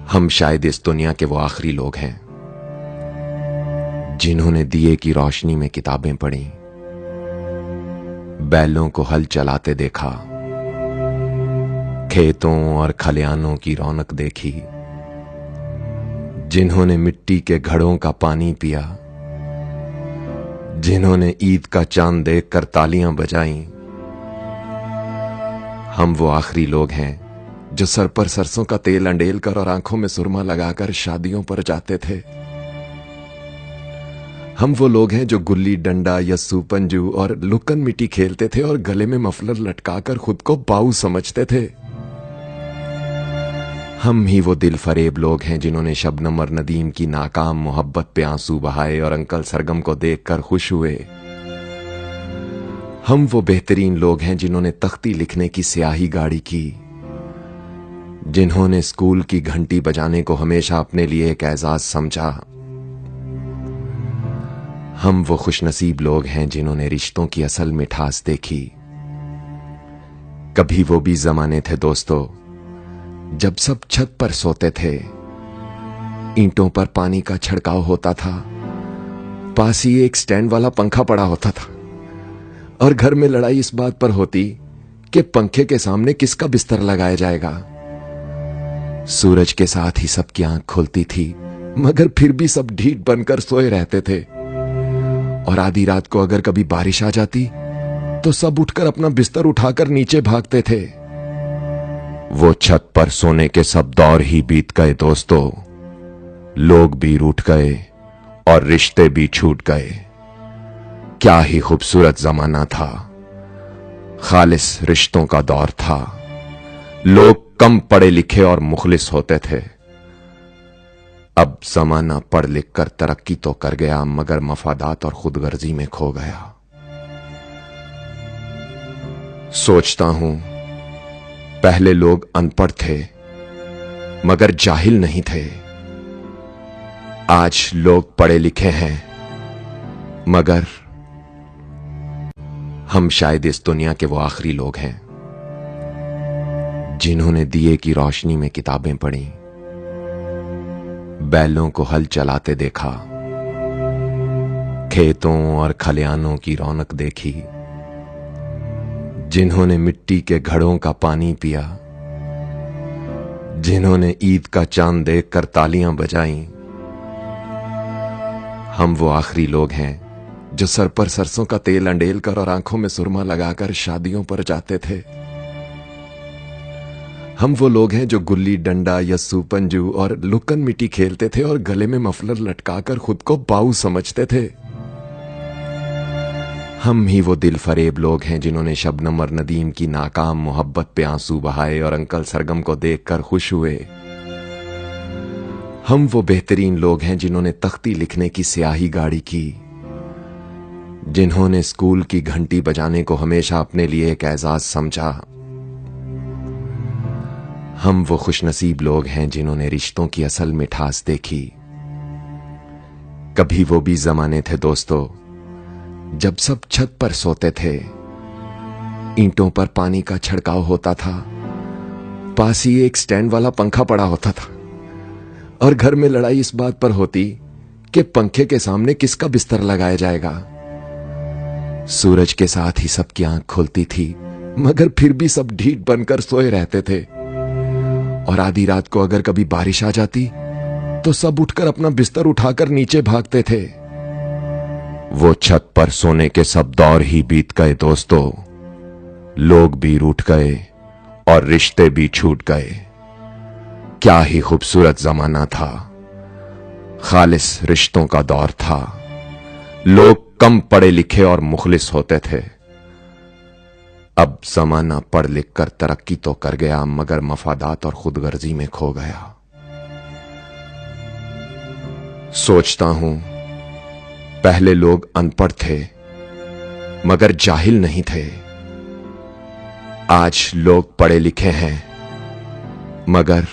हम शायद इस दुनिया के वो आखिरी लोग हैं जिन्होंने दिए की रोशनी में किताबें पढ़ी, बैलों को हल चलाते देखा, खेतों और खलियानों की रौनक देखी, जिन्होंने मिट्टी के घड़ों का पानी पिया, जिन्होंने ईद का चांद देखकर तालियां बजाईं। हम वो आखिरी लोग हैं जो सर पर सरसों का तेल अंडेल कर और आंखों में सुरमा लगाकर शादियों पर जाते थे। हम वो लोग हैं जो गुल्ली डंडा, यस्सू पंजू और लुकन मिट्टी खेलते थे और गले में मफलर लटकाकर खुद को बाऊ समझते थे। हम ही वो दिल फरेब लोग हैं जिन्होंने शबनम और नदीम की नाकाम मोहब्बत पे आंसू बहाए और अंकल सरगम को देखकर खुश हुए। हम वो बेहतरीन लोग हैं जिन्होंने तख्ती लिखने की स्याही गाड़ी की, जिन्होंने स्कूल की घंटी बजाने को हमेशा अपने लिए एक एजाज समझा। हम वो खुशनसीब लोग हैं जिन्होंने रिश्तों की असल मिठास देखी। कभी वो भी जमाने थे दोस्तों जब सब छत पर सोते थे, ईंटों पर पानी का छिड़काव होता था, पास ही एक स्टैंड वाला पंखा पड़ा होता था और घर में लड़ाई इस बात पर होती कि पंखे के सामने किसका बिस्तर लगाया जाएगा। सूरज के साथ ही सबकी आंख खुलती थी, मगर फिर भी सब ढीठ बनकर सोए रहते थे और आधी रात को अगर कभी बारिश आ जाती तो सब उठकर अपना बिस्तर उठाकर नीचे भागते थे। वो छत पर सोने के सब दौर ही बीत गए दोस्तों, लोग भी रूठ गए और रिश्ते भी छूट गए। क्या ही खूबसूरत जमाना था, खालिस रिश्तों का दौर था। लोग कम पढ़े लिखे और मुखलिस होते थे। अब जमाना पढ़ लिख कर तरक्की तो कर गया, मगर मफादात और खुदगर्जी में खो गया। सोचता हूं पहले लोग अनपढ़ थे मगर जाहिल नहीं थे। आज लोग पढ़े लिखे हैं मगर हम शायद इस दुनिया के वो आखिरी लोग हैं जिन्होंने दिए की रोशनी में किताबें पढ़ी, बैलों को हल चलाते देखा, खेतों और खलियानों की रौनक देखी, जिन्होंने मिट्टी के घड़ों का पानी पिया, जिन्होंने ईद का चांद देखकर तालियां बजाईं। हम वो आखिरी लोग हैं जो सर पर सरसों का तेल अंडेल कर और आंखों में सुरमा लगाकर शादियों पर जाते थे। हम वो लोग हैं जो गुल्ली डंडा, यस्सू पंजू और लुकन मिट्टी खेलते थे और गले में मफलर लटकाकर खुद को बाऊ समझते थे। हम ही वो दिल फरेब लोग हैं जिन्होंने शबनम और नदीम की नाकाम मोहब्बत पे आंसू बहाए और अंकल सरगम को देखकर खुश हुए। हम वो बेहतरीन लोग हैं जिन्होंने तख्ती लिखने की स्याही गाड़ी की, जिन्होंने स्कूल की घंटी बजाने को हमेशा अपने लिए एक एजाज समझा। हम वो खुशनसीब लोग हैं जिन्होंने रिश्तों की असल मिठास देखी। कभी वो भी जमाने थे दोस्तों जब सब छत पर सोते थे, ईंटों पर पानी का छिड़काव होता था, पास ही एक स्टैंड वाला पंखा पड़ा होता था और घर में लड़ाई इस बात पर होती कि पंखे के सामने किसका बिस्तर लगाया जाएगा। सूरज के साथ ही सबकी आंख खुलती थी, मगर फिर भी सब ढीठ बनकर सोए रहते थे और आधी रात को अगर कभी बारिश आ जाती तो सब उठकर अपना बिस्तर उठाकर नीचे भागते थे। वो छत पर सोने के सब दौर ही बीत गए दोस्तों, लोग भी रूठ गए और रिश्ते भी छूट गए। क्या ही खूबसूरत जमाना था, खालिस रिश्तों का दौर था। लोग कम पढ़े लिखे और मुखलिस होते थे। अब जमाना पढ़ लिख कर तरक्की तो कर गया, मगर मफादात और खुदगर्जी में खो गया। सोचता हूं पहले लोग अनपढ़ थे मगर जाहिल नहीं थे। आज लोग पढ़े लिखे हैं मगर